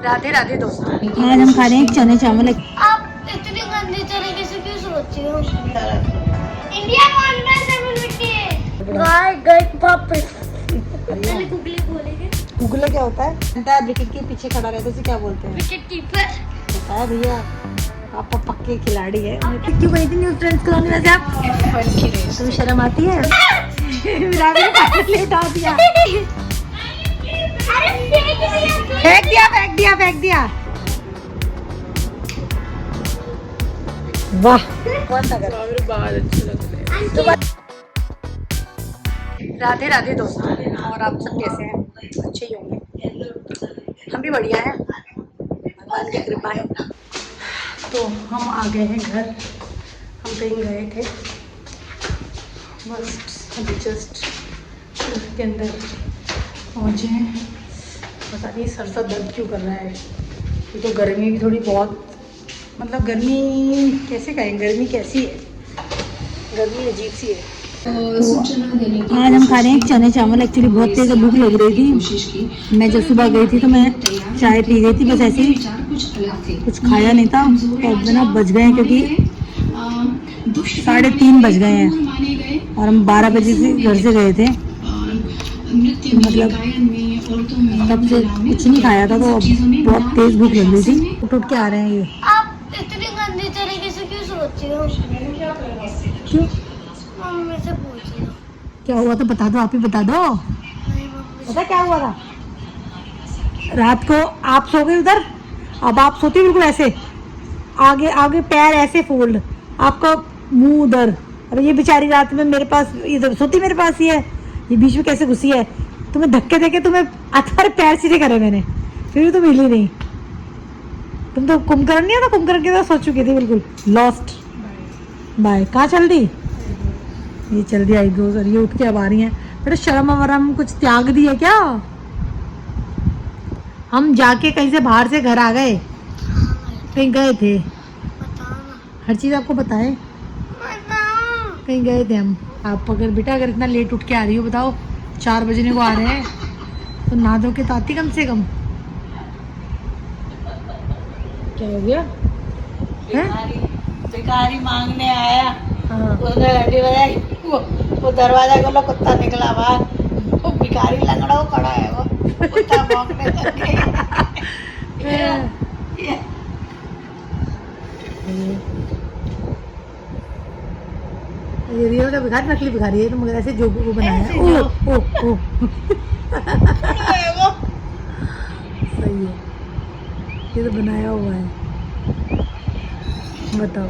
राधे राधे दोस्तों, आज हम खा रहे हैं चने चावल। आप इतनी गंदी तरीके से क्यों सोच रहे हो? इंडिया गाय गए वापस। पहले गुगले बोलेंगे। गुगले क्या होता है? विकेट के पीछे खड़ा रहता है, उसे क्या बोलते हैं? Wicket keeper. पता है भैया, आप पक्के खिलाड़ी है। क्यों गई थी न्यू फ्रेंड्स कॉलोनी में से आप? तुम्हें शर्म आती है? उठा दिया, फेंक दिया। वाह, बहुत अच्छे लग रहे हैं। राधे राधे दोस्तों, और आप सब कैसे हैं? अच्छे ही होंगे, हम भी बढ़िया हैं, भगवान की कृपा है। तो हम आ गए हैं घर, हम कहीं गए थे, बस अभी जस्ट घर के अंदर पहुँचे हैं। पता नहीं सर सा दर्द क्यों कर रहा है। ये तो गर्मी भी थोड़ी बहुत, मतलब गर्मी कैसे कहें, गर्मी कैसी है, गर्मी अजीब सी है। आज हम खा रहे हैं चने चावल। एक्चुअली बहुत तेज भूख लग रही थी। मैं जब सुबह गई थी तो मैं चाय पी गई थी, बस ऐसे ही, कुछ खाया नहीं था। तो अब ना बज गए हैं, क्योंकि 3:30 बज गए हैं और हम 12 बजे से घर से गए थे। मतलब तब से कुछ नहीं खाया था, तो बहुत तेज भूख लग रही थी। उठ के आ रहे हैं ये। आप इतनी गंदी तरीके से क्यों सोच रहे हो? क्यों, मम्मी से पूछ लो। क्या हुआ तो बता दो, आप ही बता दो। पता क्या हुआ था? रात को आप सो गए उधर, अब आप सोती बिल्कुल ऐसे, आगे आगे पैर ऐसे फोल्ड, आपका मुंह उधर। अब ये बेचारी रात में मेरे पास, इधर सोती मेरे पास ही है, ये बीच में कैसे घुसी है। तुम्हें धक्के देके तुम्हें अठार पैर सीधे करे मैंने, फिर भी तुम हिली नहीं। तुम तो कुंभकर्ण नहीं होता, कुंभकर्ण की तरह सोच चुकी थी, बिल्कुल लॉस्ट। बाय। कहाँ चल दी? ये चल दी आईब्रोज, और ये उठ के अब आ रही हैं। बेटा शर्म वरम कुछ त्याग दी है क्या? हम जाके कहीं से बाहर से घर आ गए, कहीं गए थे, हर चीज आपको बताएं, कहीं गए थे हम। आप अगर बेटा अगर इतना लेट उठ के आ रही हो, बताओ 4 बजने को आ रहे हैं, तो नहा धो के तो आती कम से कम। क्या हो गया? भिखारी मांगने आया। हाँ। वो दरवाजा खोलो, कुत्ता निकला बाहर। वो भिखारी लंगड़ा खड़ा है, वो कुत्ता भौंकने लग गया। ये रियल का भिखारी, नकली भिखारी है, तो मगर ऐसे जो वो बनाया है। ओ ओ ओ सही है, ये तो बनाया हुआ है। बताओ,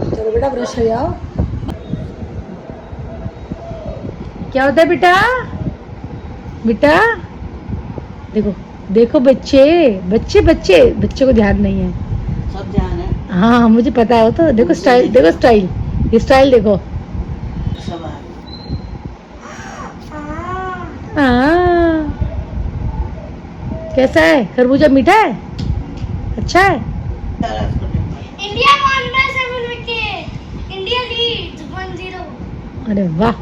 चलो बेटा ब्रश हो जाओ। क्या होता है बेटा? बेटा देखो देखो, बच्चे बच्चे बच्चे बच्चे को ध्यान नहीं है। सब ध्यान है। हाँ मुझे पता है, वो तो देखो स्टाइल, देखो स्टाइल, ये स्टाइल देखो। सब हाँ, कैसा है? खरबूजा मीठा है? अच्छा है? India won by 7 wickets. India leads 1-0. अरे वाह,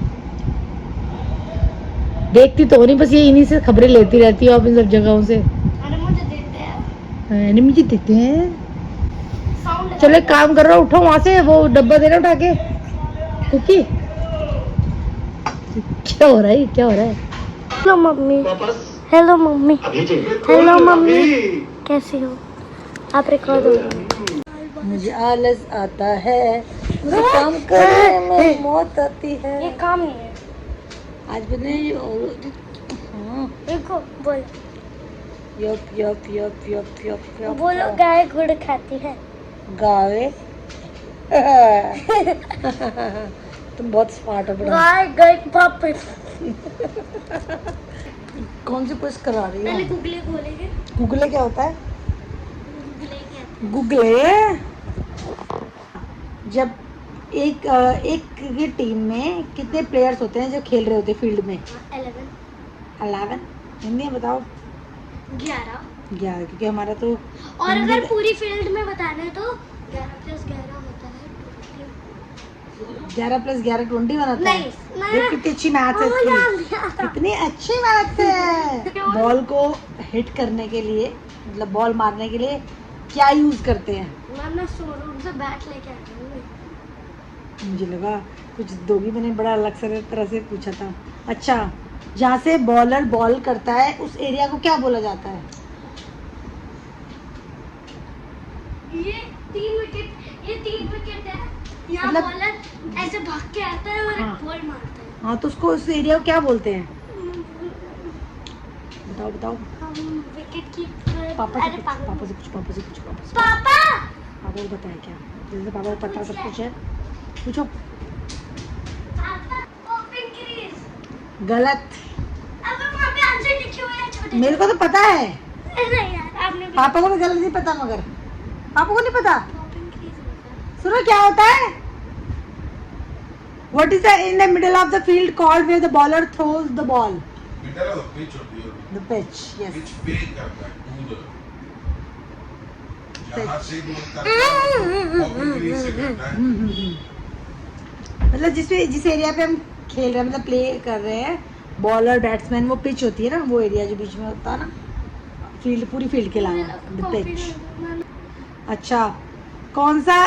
देखती तो नहीं, बस ये इन्हीं से खबरें लेती रहती हो आप, इन सब जगहों से। अरे मुझे देते हैं। मुझे देते हैं। साउंड चलो एक काम कर रहा हूँ, उठो वहां से, वो डब्बा देना उठा के। कुकी, क्या हो रहा है? क्या हो रहा है? Hello mummy. Hello mummy. Hello mummy, कैसी हो? आप रिकॉर्ड हो। मुझे आलस आता है, मुझे काम करने में मौत आती है। ये काम नहीं है। आज बने हाँ, देखो बोल, yup yup yup yup yup yup. बोलो गाय गुड़ खाती है। गावे तुम बहुत स्मार्ट हो बेटा। गाय गए वापस। कौन सी पुश करा रही पहले हो? गुगले बोलेंगे। गुगले क्या होता है? गुगले क्या? गुगले, जब एक ये टीम में कितने प्लेयर्स होते हैं जो खेल रहे होते हैं फील्ड में? 11 हिंदी में बताओ। 11, क्योंकि हमारा तो और अगर पूरी फील्ड में बताना है तो 11+11 होता है 11+11 20 बनाता है। नहीं, देख कितनी अच्छी मैथ है इसकी, कितनी अच्छी मैथ है। बॉल को हिट करने के लिए मतलब बॉल मारने के लिए क्या यूज करते हैं? मैं शोरूम से बैट लेके आई हूँ। मुझे लगा कुछ दोगी, मैंने बड़ा अलग से तरह से पूछा था। अच्छा, जहाँ से बॉलर बॉल करता है उस एरिया को क्या बोला जाता है? ये 3 विकेट है। यहाँ मतलब- बॉलर ऐसे भाग के आता है और हाँ। एक बॉल मारता है। हाँ, तो उसको उस एरिया को क्या बोलते हैं? बताओ बताओ। हम विकेट की पापा से अरे पूछ, पापा पापा से पूछ, पापा से पूछ, पापा से। पापा पापा को बताया क्या? जैसे पापा को पता सब कुछ है, पूछो। पापा ओपन क्रीज। गलत। अब वहाँ पे आंसर लिखे हुए हैं छोटे। मेरे को तो पता है, नहीं यार आपने भी पापा को भी गलत नहीं पता, मगर पापा को नहीं पता। ओपन क्रीज लिखा। सुनो क्या होता है? What is the in the middle of the field called where the bowler throws the ball? Middle of the pitch or the The pitch, yes. pitch पे करता है कूद जहाँ से वो करता हम्म, है वो क्रीज से करता है मतलब जिस एरिया पे हम खेल रहे हैं, मतलब प्ले कर रहे हैं, बॉलर बैट्समैन, वो पिच होती है ना, वो एरिया जो बीच में होता है ना, फील्ड, पूरी फील्ड के अलावा द पिच। अच्छा, कौन सा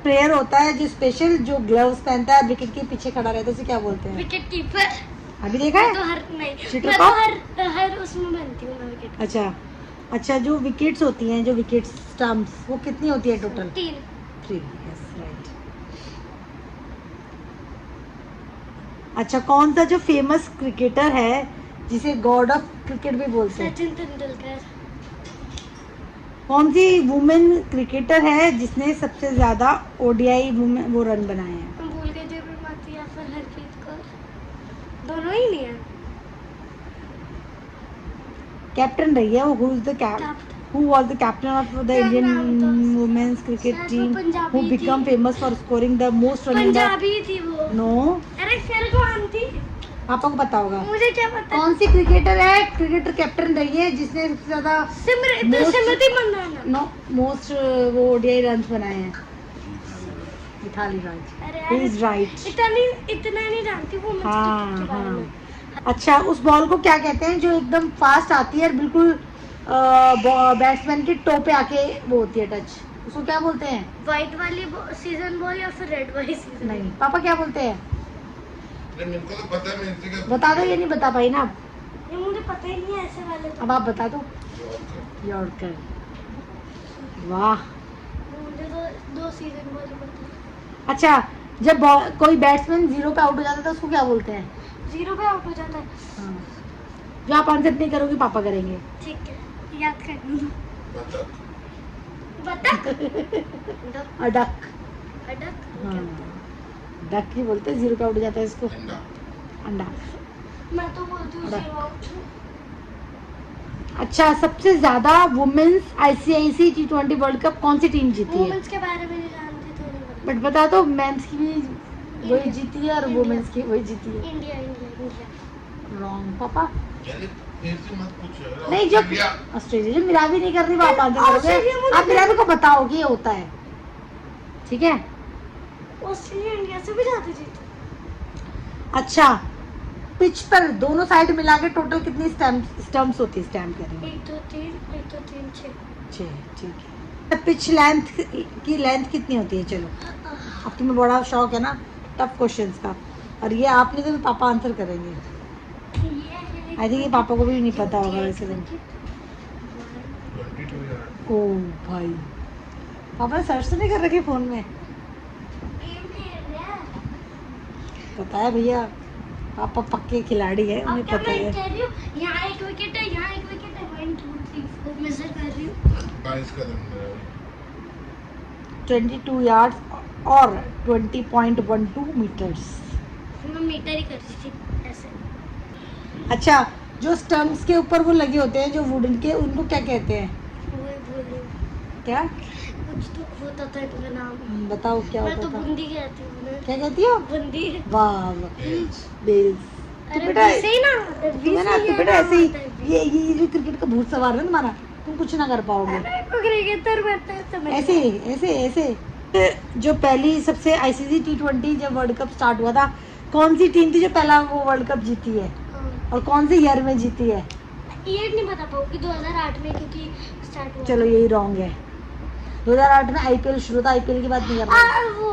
प्लेयर होता है जो स्पेशल जो ग्लव्स पहनता है, विकेट के पीछे खड़ा रहता है, उसे क्या बोलते हैं? Wicket keeper. अभी देखा मैं है? तो हर नहीं Shooter मैं तो cock? हर उसमें बनती हूँ मैं विकेट। अच्छा अच्छा, जो विकेट्स होती हैं, जो विकेट स्टम्प्स, वो कितनी होती है टोटल? 3। 3, yes right. अच्छा, कौन सा जो फेमस क्रिकेटर है जिसे गॉड ऑफ क्रिकेट भी बोलते हैं? सचिन तेंदुलकर। कौन सी वुमेन क्रिकेटर है जिसने सबसे ज्यादा ओडीआई वुमेन वो रन बनाए हैं? हम भूल गए थे माती या फिर हरप्रीत कौर। दोनों ही नहीं है। कैप्टन रही है वो। Who is the who was the captain of the Indian women's cricket शायद वो टीम पंजाबी हु थी। Become famous for scoring the most run in the Punjabi थी वो। नो, अरे फिर कौन थी? पापा को पता होगा। मुझे क्या पता। कौन सी क्रिकेटर है, क्रिकेटर कैप्टन रही है जिसने सबसे ज्यादा Most- स्मृति मंदाना। नो मोस्ट वो ओडीआई रन्स बनाए हैं? मिथाली राज। अरे ही यार इज राइट। इतना नहीं जानती वो हाँ क्रिकेट के बारे हाँ। में। अच्छा, उस बॉल को क्या कहते हैं जो एकदम फास्ट आती है और बिल्कुल बैट्समैन की टो पे आके वो होती है टच, उसको क्या बोलते हैं? व्हाइट वाली सीजन बॉल या फिर रेड वाली सीजन? नहीं, पापा क्या बोलते हैं? नहीं मेरे को तो पता है, मेरे से बता दो, ये नहीं बता पाई ना आप। ये मुझे पता ही नहीं है ऐसे वाले तो। अब आप बता दो। यॉर्कर। वाह। मुझे तो 2 सीजन बॉल पता है। अच्छा, जब कोई बैट्समैन 0 पे आउट हो जाता है तो उसको क्या बोलते हैं? 0 पे आउट हो जाता है। हाँ। जो आप आंसर नहीं करोगे पापा करेंगे। ठीक है, याद कर लूँ। पता बतख। अडक। अडक। हाँ, डक ही बोलते हैं, 0 पे आउट हो जाता है इसको। अंडा अंडा। मैं तो बोलती हूँ अडक। 0 आउट। अच्छा, सबसे ज्यादा women's ICIC T20 world cup कौन सी टीम जीती है? वुमेन्स के बारे में नहीं जानती तो नहीं पता। बट बता दो, मेंस की भी वही जीती है और वुमेन्स की वही जीती है। India India India. रॉन्ग पापा। यानी फिर से मत पूछो नहीं, जो ऑस्ट्रेलिया। ऑस्ट्रेलिया, जो मिला भी नहीं कर रही वो आप आंसर ऑस्ट्रेलिया करोगे। मुझे आप मिला को बताओ कि ये होता है, ठीक है? ऑस्ट्रेलिया इंडिया से भी ज्यादा जीती। अच्छा, पिच पर दोनों साइड मिला के टोटल कितनी स्टम्प्स होती है? स्टैम्प करेंगे 1 2 3 1 2 3 6। 6, ठीक है। पिच लेंथ की लेंथ कितनी होती है? चलो, अब तुम्हें बड़ा शौक है ना टफ क्वेश्चंस का, और ये आपने तो भी पापा आंसर करेंगे। आई थिंक ये पापा को भी नहीं पता होगा वैसे तो। 22 यार ओ भाई, पापा ने सर्च तो नहीं कर रखी फोन में? पता है भैया, पापा पक्के खिलाड़ी है, अब उन्हें क्या पता मैं है। कह रही हूँ यहाँ 1 विकेट है, यहाँ 1 विकेट है। 1 2 3 4 मेजर कर रही हूँ। 22 कदम है 22 यार्ड्स और 20.12 मीटर्स। मैं मीटर ही कर रही थी ऐसे। अच्छा, जो स्टम्प्स के ऊपर वो लगे होते हैं जो वुडन के, उनको क्या कहते हैं? वही बोल रही हूँ। क्या? कुछ तो होता था इनका नाम। बताओ क्या मैं तो होता था? बूंदी कहती हूँ उन्हें। क्या कहती हो? बूंदी। वाह, Bills। बेल्स। अरे बेटा, वैसे ही ना। तुम्हें ना, तो बेटा ऐसे ही ये जो क्रिकेट का भूत सवार है ना तुम्हारा, तुम कुछ ना कर पाओगे। क्रिकेटर बनता है समझ। ऐसे ऐसे ऐसे। जो पहली सबसे आईसीसी T20 जब वर्ल्ड कप स्टार्ट हुआ था, कौन सी टीम थी जो पहला वो वर्ल्ड कप जीती है, और कौन से ईयर में जीती है? ईयर नहीं बता पाऊंगी। 2008 में, क्योंकि स्टार्ट हुआ। चलो यही रॉन्ग है। 2008 में आईपीएल शुरू था, आईपीएल की बात नहीं कर रहे, वो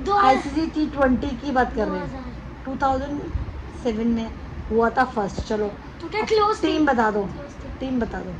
दो आईसीसी T20 की बात कर रहे हैं। 2007 में हुआ था फर्स्ट। चलो क्लोज टीम बता दो, टीम बता दो।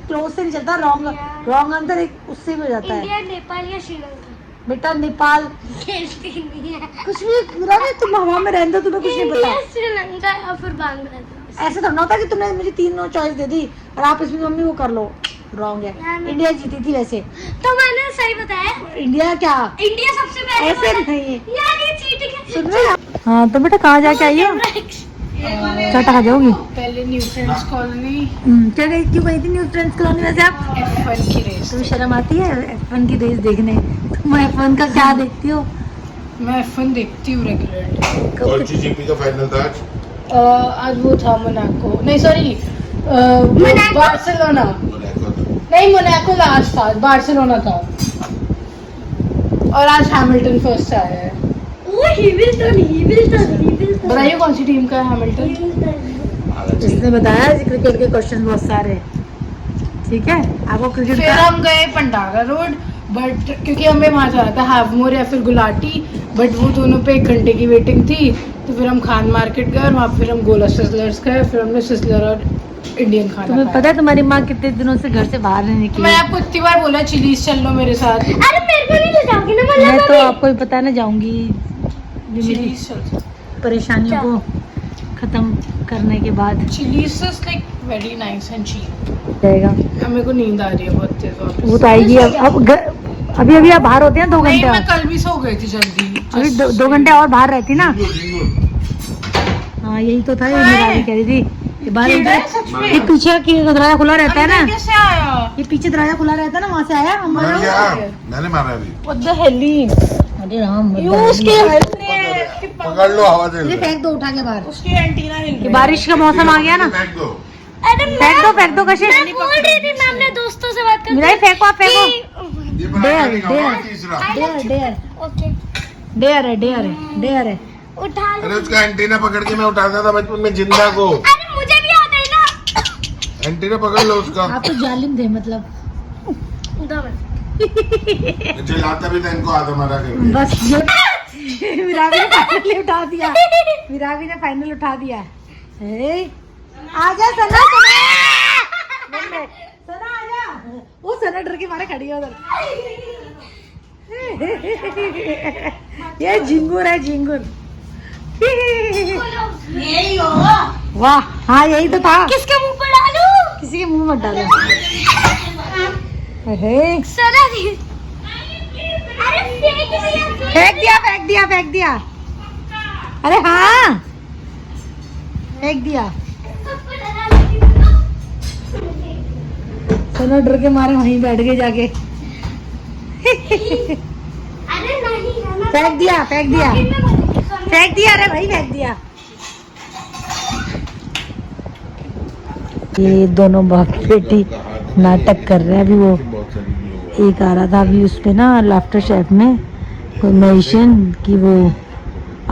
क्लोज से नहीं चलता, रॉन्ग रॉन्ग आंसर एक उससे भी हो जाता है। इंडिया, नेपाल या श्रीलंका। बेटा नेपाल खेलती नहीं है। कुछ भी पूरा नहीं, तुम हवा में रहने दो, तुम्हें कुछ नहीं इंडिया, पता। श्रीलंका या फिर बांग्लादेश। ऐसे तो ना होता कि तुमने मुझे तीनों चॉइस दे दी और आप इसमें मम्मी वो कर लो। रॉन्ग है, इंडिया जीती थी वैसे। तो मैंने सही बताया। इंडिया क्या, इंडिया सबसे पहले ऐसे नहीं है। यार ये चीटिंग है। सुन रहे हैं? हाँ तो बेटा कहाँ जाके आई हो? चाटा खा जाओगी? पहले न्यू फ्रेंड्स कॉलोनी क्या गई, क्यों गई थी न्यू फ्रेंड्स कॉलोनी वैसे आप? F1 की रेस। तुम्हें शर्म आती है F1 की रेस देखने? तुम F1 का क्या देखती हो? मैं F1 देखती हूँ रेगुलरली। कौन सी जीपी का फाइनल था आज? आज वो था मोनाको, नहीं सॉरी बार्सिलोना, मोनाको था। नहीं मोनाको लास्ट था, बार्सिलोना था। और आज हैमिल्टन फर्स्ट आया है। बताइए कौन सी टीम का है हैमिल्टन? जिसने बताया क्रिकेट के क्वेश्चन बहुत सारे हैं। ठीक है, आपको क्रिकेट फिर हम गए पंडागा रोड, बट क्योंकि हमें वहाँ जाना था हैवमोर या फिर गुलाटी, बट वो दोनों पे 1 घंटे की वेटिंग थी, तो फिर हम खान मार्केट गए और वहाँ फिर हम गोला सिजलर्स गए, फिर हमने सिजलर और इंडियन खाना तुम्हें खाया। पता है तुम्हारी माँ कितने दिनों से घर से बाहर नहीं निकली? मैं आपको इतनी बार बोला चिलीज चल लो मेरे साथ। अरे मेरे को नहीं ले जाओगी ना मैं तो आपको ही पता ना जाऊंगी, जो मेरी चिलीज चल, परेशानियों को खत्म करने के बाद Chili's is like very nice and cheap. जाएगा। मेरे को नींद आ रही है बहुत तेज वापस। वो तो आएगी अब अभी अभी आप बाहर होते हैं 2 नहीं घंटे मैं और। कल भी सो गई थी जल्दी। अभी 2 घंटे और बाहर रहती ना। झिंगुर। हाँ यही तो था, ये मेरी कह रही थी ये बाहर कीड़ा है सच में? ये पीछे की दरवाजा खुला रहता है ना, अंदर कैसे आया? ये पीछे दरवाजा खुला रहता है ना, वहाँ से आया हम। मर गया, मैंने मारा अभी। What the hell? अरे राम पकड़ लो, हवा दे ये दो। फेंक दो उठा के बाहर। उसकी एंटीना हिल ये गई। बारिश का मौसम आ गया ना, फेंक दो। फेंक दो कशिश। मैं बोल रही थी मैं अपने दोस्तों से बात मेरा ही फेंको, आप फेंको। ये बनाया नहीं, डेयर। हवा तीसरा। डेयर ओके डेयर है। उठा लो। अरे उसका एंटीना पकड़ के मैं उठाता था बचपन में जिंदा को। अरे मुझे भी आता है ना। एंटीना पकड़ लो उसका। आप तो जालिम थे मतलब। दो मिनट। जलाता भी था इनको आधा मारा करके। बस ये विरावी ने फाइनली उठा दिया, विरावी ने फाइनल उठा दिया। आजा सना, सना आजा। वो सना डर के मारे खड़ी है उधर। ये झिंगुर है, झिंगुर। यही होगा। वाह हाँ यही तो था। किसके मुंह पर डालूं? किसी के मुंह मत डालो। सरा दी। अरे फेंक फेंक दिया। अरे हाँ फेंक दिया। सोना डर के मारे वहीं बैठ गए जाके। अरे नहीं फेंक दिया अरे भाई फेंक दिया। ये दोनों बाप बेटी नाटक कर रहे हैं। अभी वो बहुत सारी लोग। एक आ रहा था अभी उस पे ना लाफ्टर शेफ में कोई मेंशन कि वो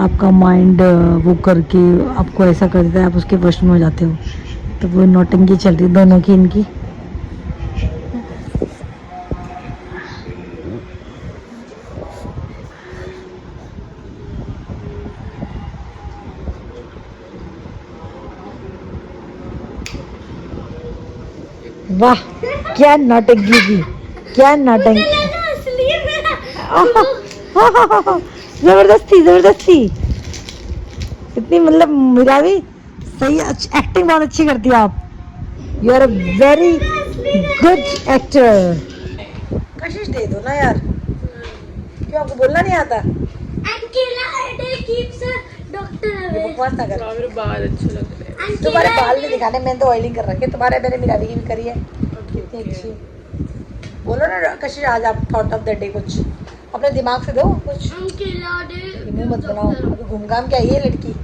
आपका माइंड वो करके आपको ऐसा कर देता है, आप उसके वश में हो जाते हो। तो वो नौटंकी चल रही दोनों की इनकी। वाह क्या नौटंकी की, क्या नौटंकी। जबरदस्ती इतनी मतलब मिरावी सही, एक्टिंग बहुत अच्छी करती हो आप। You are a very good actor. Kashish दे दो ना यार, क्यों आपको बोलना नहीं आता? ये बकवास ना कर। मेरे बाल अच्छे लग रहे हैं। तुम्हारे बाल नहीं दिखाने, मैंने तो ऑयलिंग कर रखे। तुम्हारे मैंने मिरावी की भी करी है कितनी अच्छी। बोलो ना कशिश, आज आप थॉट ऑफ द डे कुछ अपने दिमाग से दो कुछ। मुंह मत बनाओ, अभी घूम घाम के आई है लड़की,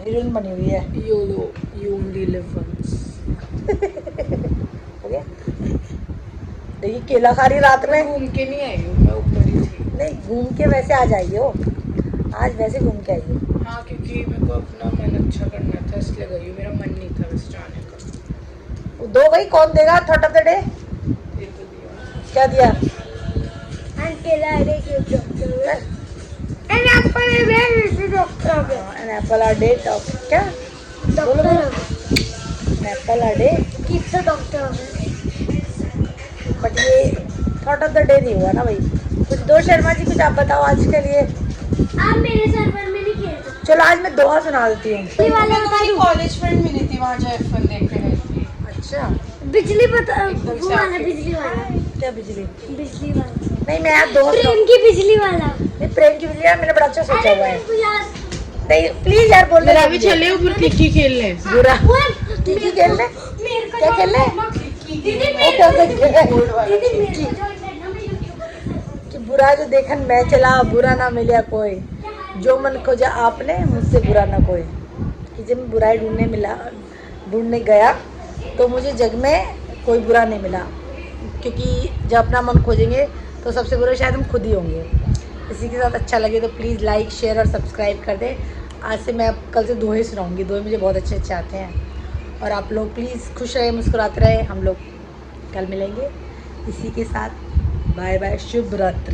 हीरोइन बनी हुई है। YOLO, you only live once. हो गया। देखिए केला खा रही रात में। घूम के नहीं आई हूँ, मैं ऊपर ही थी। नहीं घूम के वैसे आ जाइए हो, आज वैसे घूम के आइए। हाँ क्योंकि मेरे को अपना मन अच्छा करना था इसलिए गई हूँ, मेरा मन नहीं था वैसे जाने का। वो दो भाई, कौन देगा थॉट ऑफ द डे? क्या दिया? Until I make you doctor. An apple a day is doctor. An apple a day talk. क्या? Doctor. An apple a day. Kids a doctor. But ये थॉट ऑफ द डे नहीं हुआ ना भाई। कुछ दो शर्मा जी, कुछ आप बताओ आज के लिए। आप मेरे सर्वर में नहीं खेल सकते। चलो आज मैं दोहा सुना देती हूँ। बिजली वाला बता दूं? कॉलेज फ्रेंड मिली थी वहाँ जो F1 देखने गई थी। अच्छा, बिजली बता एकदम वो से वाला आके। बिजली वाला क्या बिजली? बिजली वाला नहीं, मैं आज दोहा प्रेम सुनाऊँ। की बिजली वाला नहीं, प्रेम की बिजली यार मैंने बड़ा अच्छा सोचा हुआ है। अरे यार नहीं प्लीज यार, बोल मेरा भी चले ऊपर किकी खेलने। बुरा वो की खेलने? मेरे को क्या join खेलने? करना। दीदी वो मेरे क्या को खेलने? दीदी मेरे को join करना, मैं यूट्यूबर कि बुरा जो देखन मैं चला, बुरा ना मिला कोई, जो मन खोजा आपने मुझसे बुरा ना कोई। कि जब मैं बुराई ढूंढने गया तो मुझे जग में कोई बुरा नहीं मिला, क्योंकि जब अपना मन खोजेंगे तो सबसे बुरा शायद हम खुद ही होंगे। इसी के साथ अच्छा लगे तो प्लीज़ लाइक, शेयर और सब्सक्राइब कर दें। आज से मैं कल से दोहे सुनाऊंगी, दोहे मुझे बहुत अच्छे अच्छे आते हैं। और आप लोग प्लीज़ खुश रहे, मुस्कुराते रहे। हम लोग कल मिलेंगे। इसी के साथ बाय बाय, शुभ रात्रि।